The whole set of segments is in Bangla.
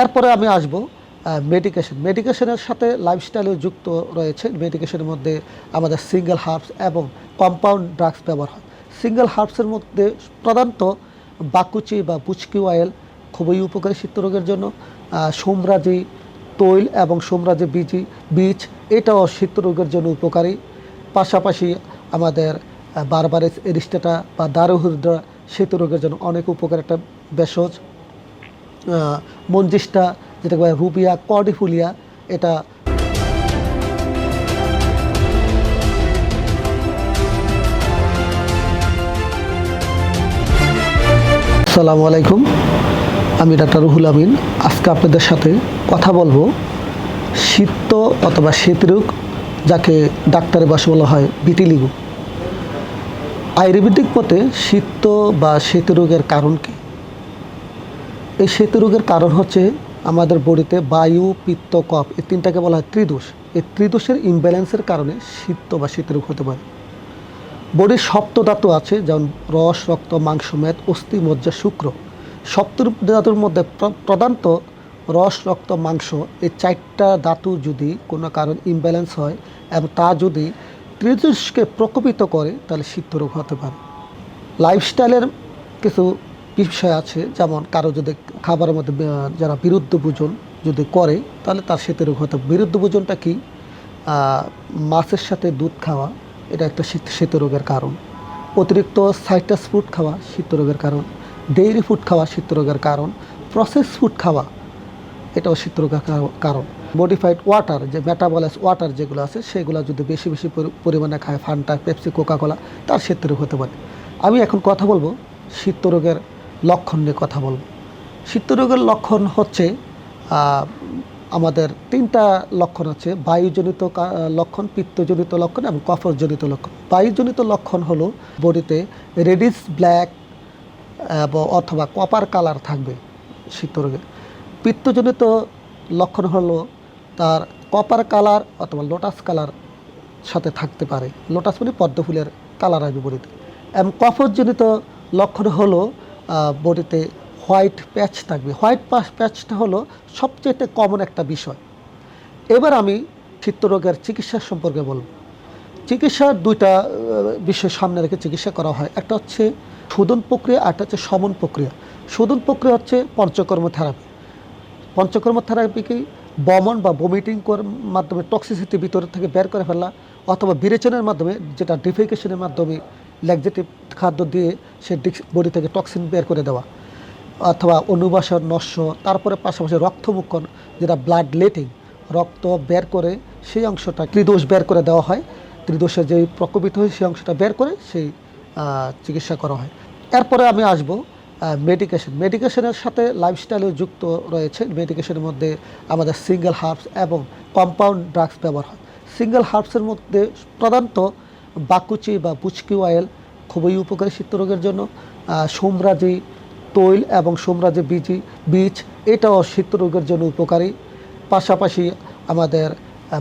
এরপরে আমি আসব মেডিকেশনের সাথে লাইফস্টাইলে যুক্ত রয়েছে। মেডিকেশনের মধ্যে আমাদের সিঙ্গেল হার্বস এবং কম্পাউন্ড ড্রাগস ব্যবহার হয়। সিঙ্গেল হার্বসের মধ্যে প্রধানত বাকুচি বা পুচকি অয়েল খুবই উপকারী শীতরোগের জন্য। সোমরাজি তৈল এবং সোমরাজি বীজ এটাও শীতরোগের জন্য উপকারী। পাশাপাশি আমাদের বারবারিস এরিস্টেটা বা দারুহুদরা শীতরোগের জন্য অনেক উপকার একটা ভেষজ। মঞ্জিষ্টা যেটা রুবিয়া কর্ডিফুলিয়া এটা। আসসালামু আলাইকুম, আমি ডাক্তার রুহুল আমিন। আজকে আপনাদের সাথে কথা বলবো শীত অথবা শীতরোগ, যাকে ডাক্তারের ভাষায় বলা হয় ভিটিলিগো। আয়ুর্বেদিক মতে শীত বা শীতরোগের কারণ কী? এই শীতরোগের কারণ হচ্ছে আমাদের বডিতে বায়ু, পিত্ত, কফ এই তিনটাকে বলা হয় ত্রিদোষ। এই ত্রিদোষের ইমব্যালেন্সের কারণে শীত বা শীতরোগ হতে পারে। বডির সপ্ত ধাতু আছে, যেমন রস, রক্ত, মাংস, মেদ, অস্থি, মজ্জা, শুক্র। সপ্ত ধাতুর মধ্যে প্রধানত রস, রক্ত, মাংস এই চারটা ধাতু যদি কোনো কারণ ইমব্যালেন্স হয় এবং তা যদি ত্রিদোষকে প্রকোপিত করে তাহলে শীতরোগ হতে পারে। লাইফস্টাইলের কিছু বিষয় আছে, যেমন কারো যদি খাবারের মধ্যে যারা বিরুদ্ধ ভোজন যদি করে তাহলে তার শীতরোগ হতে পারে। বিরুদ্ধ ভোজনটা কি? মাছের সাথে দুধ খাওয়া, এটা একটা শীতরোগের কারণ। অতিরিক্ত সাইট্রাস ফুড খাওয়া শীতরোগের কারণ। ডেইরি ফুড খাওয়া শীতরোগের কারণ। প্রসেস ফুড খাওয়া এটাও শীতরোগের কারণ। মডিফাইড ওয়াটার, যে মেটাবলাইজ ওয়াটার যেগুলো আছে সেগুলো যদি বেশি বেশি পরিমাণে খায়, ফান্টা, পেপসি, কোকাকোলা, তার শীতরোগ হতে পারে। আমি এখন কথা বলবো শীতরোগের লক্ষণ নিয়ে কথা বলবো। শীতরোগের লক্ষণ হচ্ছে আমাদের তিনটা লক্ষণ আছে: বায়ুজনিত লক্ষণ, পিত্তজনিত লক্ষণ এবং কফজনিত লক্ষণ। বায়ুজনিত লক্ষণ হলো বডিতে রেডিশ ব্ল্যাক অথবা কপার কালার থাকবে শীতরোগে। পিত্তজনিত লক্ষণ হলো তার কপার কালার অথবা লোটাস কালার সাথে থাকতে পারে। লোটাস মানে পদ্ম ফুলের কালার আসবে বডিতে। এবং কফজনিত লক্ষণ হলো বডিতে হোয়াইট প্যাচ থাকবে। হোয়াইট প্যাচটা হলো সবচেয়ে কমন একটা বিষয়। এবার আমি শীতরোগের চিকিৎসা সম্পর্কে বলব। চিকিৎসার দুইটা বিষয় সামনে রেখে চিকিৎসা করা হয়। একটা হচ্ছে শোধন প্রক্রিয়া, একটা হচ্ছে শমন প্রক্রিয়া। শোধন প্রক্রিয়া হচ্ছে পঞ্চকর্ম থেরাপি। পঞ্চকর্ম থেরাপি কি? বমন বা ভমিটিং মাধ্যমে টক্সিসিটি ভিতর থেকে বের করে ফেলা, অথবা বিরেচনের মাধ্যমে, যেটা ডিফেকেশনের মাধ্যমে ল্যাকজেটিভ খাদ্য দিয়ে সে বডি থেকে টক্সিন বের করে দেওয়া, অথবা অনুবাসন, নস্য। তারপরে পাশাপাশি রক্তমুক্ষণ, যেটা ব্লাড লেটিং, রক্ত বের করে সেই অংশটা ত্রিদোষ বের করে দেওয়া হয়। ত্রিদোষে যেই প্রকোপিত হয় সেই অংশটা বের করে সেই চিকিৎসা করা হয়। এরপরে আমি আসব মেডিকেশনের সাথে লাইফস্টাইলে যুক্ত রয়েছে। মেডিকেশনের মধ্যে আমাদের সিঙ্গেল হার্বস এবং কম্পাউন্ড ড্রাগস ব্যবহার হয়। সিঙ্গেল হার্বসের মধ্যে প্রধানত বাকুচি বা পুচকি অয়েল খুবই উপকারী শীতরোগের জন্য। সোমরাজি তৈল এবং সোমরাজি বীজ এটাও শীতরোগের জন্য উপকারী। পাশাপাশি আমাদের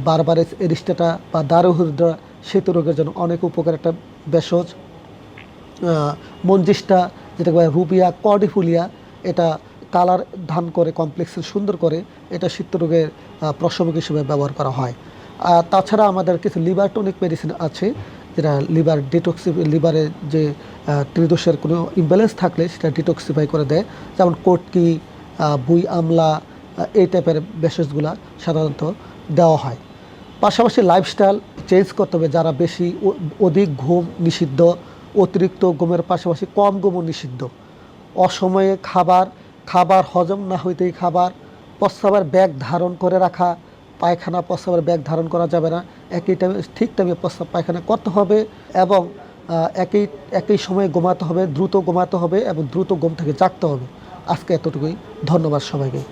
বারবারিস এরিস্টেটা বা দারুহুদরা শীতরোগের জন্য অনেক উপকার একটা ভেষজ। মঞ্জিষ্টা যেটা রুবিয়া কর্ডিফুলিয়া এটা কালার ধান করে, কমপ্লেক্সের সুন্দর করে, এটা শীতরোগের প্রশমক হিসেবে ব্যবহার করা হয়। আর তাছাড়া আমাদের কিছু লিভার টনিক মেডিসিন আছে, যেটা লিভারে যে ত্রিদোষের কোনো ইমব্যালেন্স থাকলে সেটা ডিটক্সিফাই করে দেয়। যেমন কোটকি, বুই আমলা এই টাইপের ভেষজগুলা সাধারণত দেওয়া হয়। পাশাপাশি লাইফস্টাইল চেঞ্জ করতে হবে। যারা বেশি অধিক ঘুম নিষিদ্ধ, অতিরিক্ত ঘুমের পাশাপাশি কম ঘুমও নিষিদ্ধ। অসময়ে খাবার হজম না হইতেই খাবার, প্রস্রাবের ব্যাগ ধারণ করে রাখা, পায়খানা প্রস্রাবের ব্যাগ ধারণ করা যাবে না। একই টাইমে ঠিক টাইমে প্রস্রাব পায়খানা করতে হবে এবং একই সময়ে ঘুমাতে হবে, দ্রুত ঘুমাতে হবে এবং দ্রুত ঘুম থেকে জাগতে হবে। আজকে এতটুকুই। ধন্যবাদ সবাইকে।